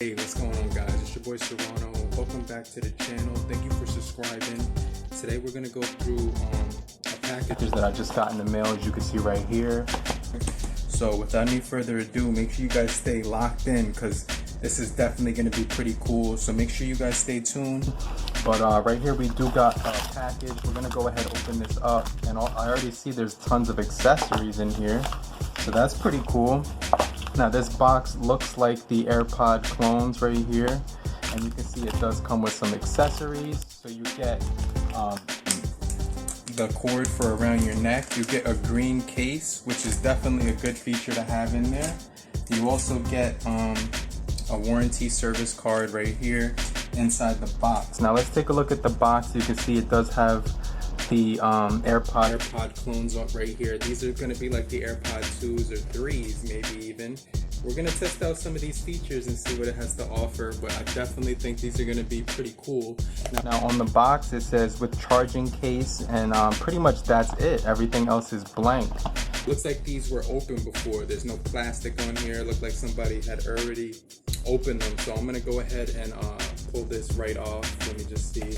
Hey, what's going on, guys? It's your boy Serrano. Welcome back to the channel. Thank you for subscribing. Today we're gonna go through a package that I just got in the mail, as you can see right here. So without any further ado, make sure you guys stay locked in because this is definitely gonna be pretty cool. So make sure you guys stay tuned. But right here we do got a package. We're gonna go ahead and open this up, and I already see there's tons of accessories in here. So that's pretty cool. Now this box looks like the AirPod clones right here, and you can see it does come with some accessories. So you get the cord for around your neck. You get a green case, which is definitely a good feature to have in there. You also get a warranty service card right here inside the box. Now let's take a look at the box. You can see it does have the AirPod clones up right here. These are going to be like the AirPod 2s or 3s, maybe even. We're going to test out some of these features and see what it has to offer, but I definitely think these are going to be pretty cool. Now on the box it says with charging case, and pretty much that's it. Everything else is blank. Looks like these were open before. There's no plastic on here. It looked like somebody had already opened them. So I'm going to go ahead and pull this right off. Let me just see.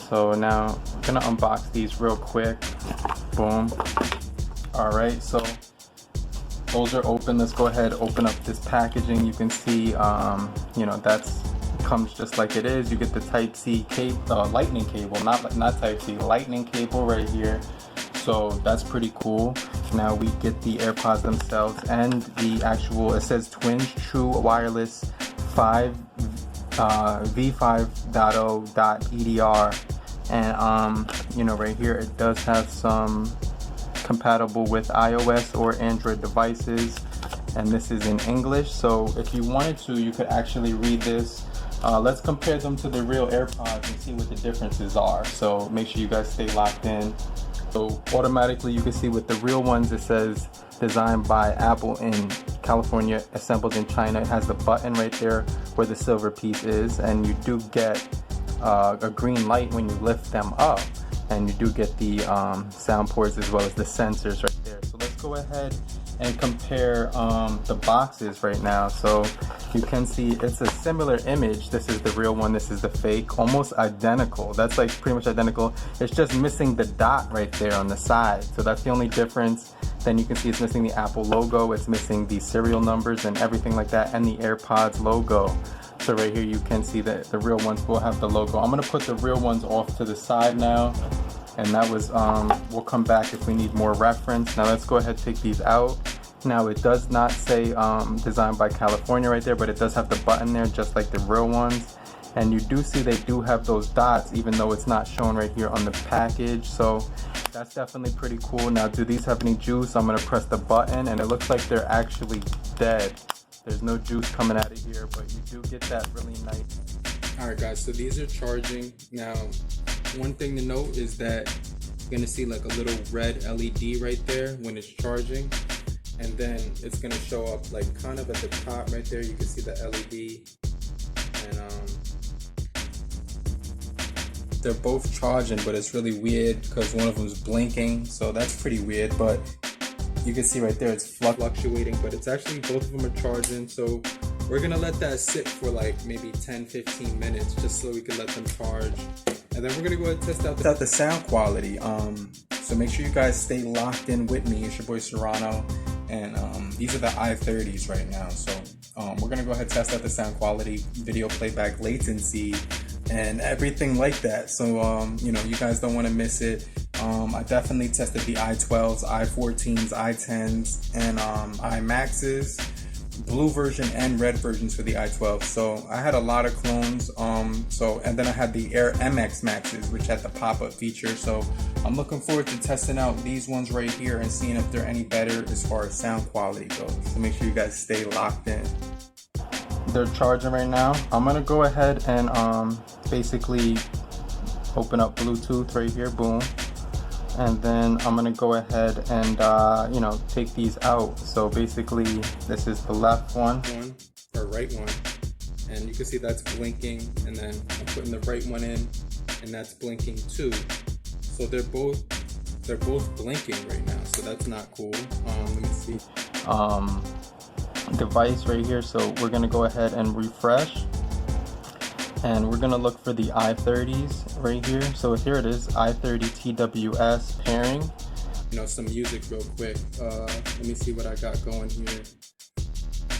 So now I'm gonna unbox these real quick. Boom. All right, so those are open. Let's go ahead, open up this packaging. You can see, you know, that's comes just like it is. You get the Type-C cable, lightning cable, not Type-C, lightning cable right here. So that's pretty cool. Now we get the AirPods themselves and the actual, it says Twins True Wireless 5 v5.0.edr. And you know, right here it does have some compatible with iOS or Android devices, and this is in English. So if you wanted to, you could actually read this. Let's compare them to the real AirPods and see what the differences are. So make sure you guys stay locked in. So automatically you can see with the real ones it says designed by Apple in California, assembled in China. It has the button right there where the silver piece is, and you do get a green light when you lift them up, and you do get the sound ports as well as the sensors right there. So let's go ahead and compare the boxes right now. So you can see it's a similar image. This is the real one, this is the fake, almost identical. That's like pretty much identical. It's just missing the dot right there on the side. So that's the only difference. Then you can see it's missing the Apple logo, it's missing the serial numbers and everything like that, and the AirPods logo. So right here you can see that the real ones will have the logo. I'm gonna put the real ones off to the side now, and that was we'll come back if we need more reference. Now let's go ahead and take these out. Now it does not say designed by California right there, but it does have the button there just like the real ones. And you do see they do have those dots, even though it's not shown right here on the package. So that's definitely pretty cool. Now, do these have any juice? I'm gonna press the button and it looks like they're actually dead. There's no juice coming out of here, but you do get that really nice. All right, guys, so these are charging. Now, one thing to note is that you're gonna see like a little red LED right there when it's charging. And then it's gonna show up like kind of at the top right there. You can see the LED. And they're both charging, but it's really weird because one of them's blinking. So that's pretty weird, but you can see right there it's fluctuating, but it's actually both of them are charging. So we're gonna let that sit for like maybe 10-15 minutes just so we can let them charge, and then we're gonna go ahead and test out the sound quality. So make sure you guys stay locked in with me. It's your boy Serrano, and these are the i30s right now. So we're gonna go ahead and test out the sound quality, video playback latency, and everything like that. So you know, you guys don't want to miss it. I definitely tested the i12s, i14s, i10s, and iMaxes, blue version and red versions for the i12. So I had a lot of clones. And then I had the Air MX Maxes, which had the pop-up feature. So I'm looking forward to testing out these ones right here and seeing if they're any better as far as sound quality goes. So make sure you guys stay locked in. They're charging right now. I'm gonna go ahead and basically open up Bluetooth right here, boom. And then I'm gonna go ahead and you know, take these out. So basically this is the left one or right one, and you can see that's blinking, and then I'm putting the right one in and that's blinking too. So they're both blinking right now, so that's not cool. Let me see. device right here, so we're gonna go ahead and refresh, and we're gonna look for the i30s right here. So here it is, i30 TWS pairing. You know, some music real quick. Let me see what I got going here.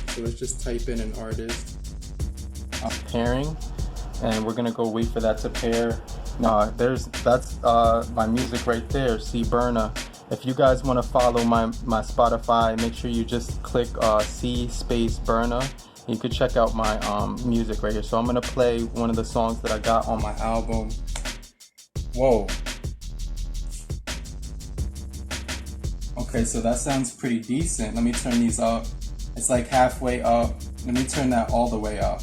So let's just type in an artist. Pairing, and we're gonna go wait for that to pair. That's my music right there, C Burna. If you guys want to follow my Spotify, make sure you just click C space Burna. You could check out my music right here. So I'm gonna play one of the songs that I got on my album. Whoa. Okay, so that sounds pretty decent. Let me turn these up. It's like halfway up. Let me turn that all the way up.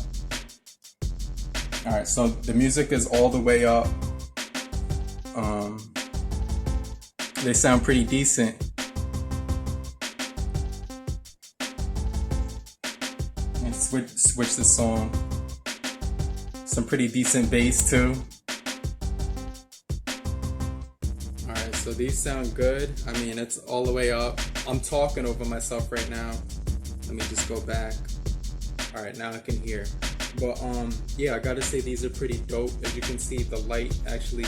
Alright, so the music is all the way up. They sound pretty decent. Let's switch the song. Some pretty decent bass too. Alright, so these sound good. I mean, it's all the way up. I'm talking over myself right now. Let me just go back. Alright, now I can hear. But yeah, I gotta say these are pretty dope. As you can see, the light actually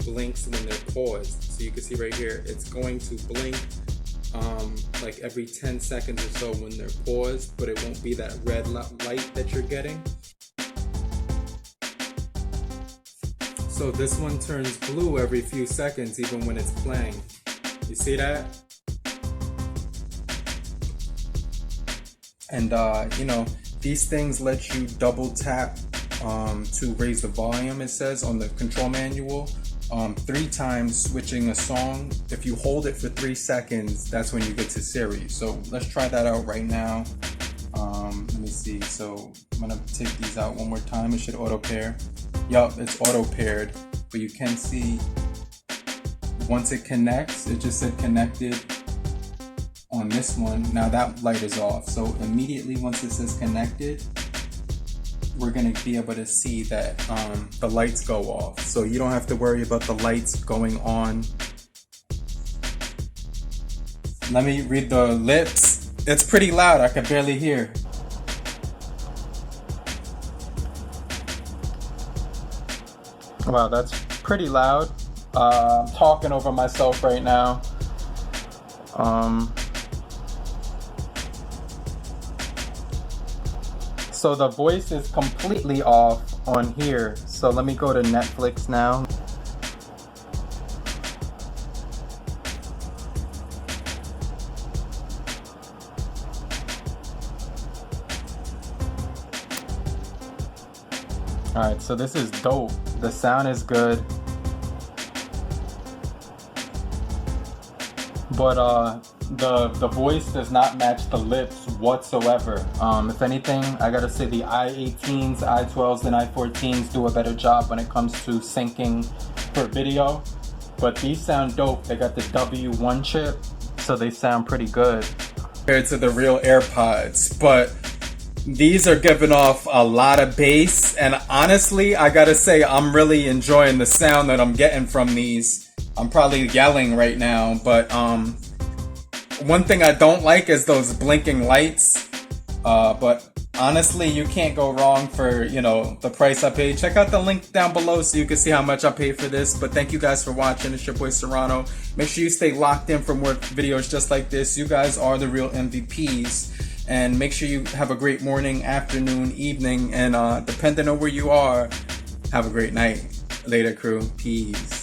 blinks when they're paused. So you can see right here, it's going to blink like every 10 seconds or so when they're paused, but it won't be that red light that you're getting. So this one turns blue every few seconds even when it's playing. You see that? And you know, these things let you double tap to raise the volume, it says on the control manual. 3 times switching a song. If you hold it for 3 seconds, that's when you get to Siri. So let's try that out right now. Let me see. So I'm gonna take these out one more time. It should auto pair. Yup, it's auto paired. But you can see once it connects, it just said connected on this one. Now that light is off. So immediately once it says connected, we're gonna be able to see that the lights go off. So you don't have to worry about the lights going on. Let me read the lips. It's pretty loud, I can barely hear. Wow, that's pretty loud. I'm talking over myself right now. So the voice is completely off on here. So let me go to Netflix now. Alright, so this is dope. The sound is good. But the voice does not match the lips whatsoever. If anything, I gotta say the i18s, i12s, and i14s do a better job when it comes to syncing for video. But these sound dope. They got the W1 chip, so they sound pretty good compared to the real AirPods. But these are giving off a lot of bass, and honestly, I gotta say I'm really enjoying the sound that I'm getting from these. I'm probably yelling right now, but one thing I don't like is those blinking lights. But honestly, you can't go wrong for, you know, the price I paid. Check out the link down below so you can see how much I paid for this. But thank you guys for watching. It's your boy Serrano. Make sure you stay locked in for more videos just like this. You guys are the real MVPs. And make sure you have a great morning, afternoon, evening, and depending on where you are, have a great night. Later, crew. Peace.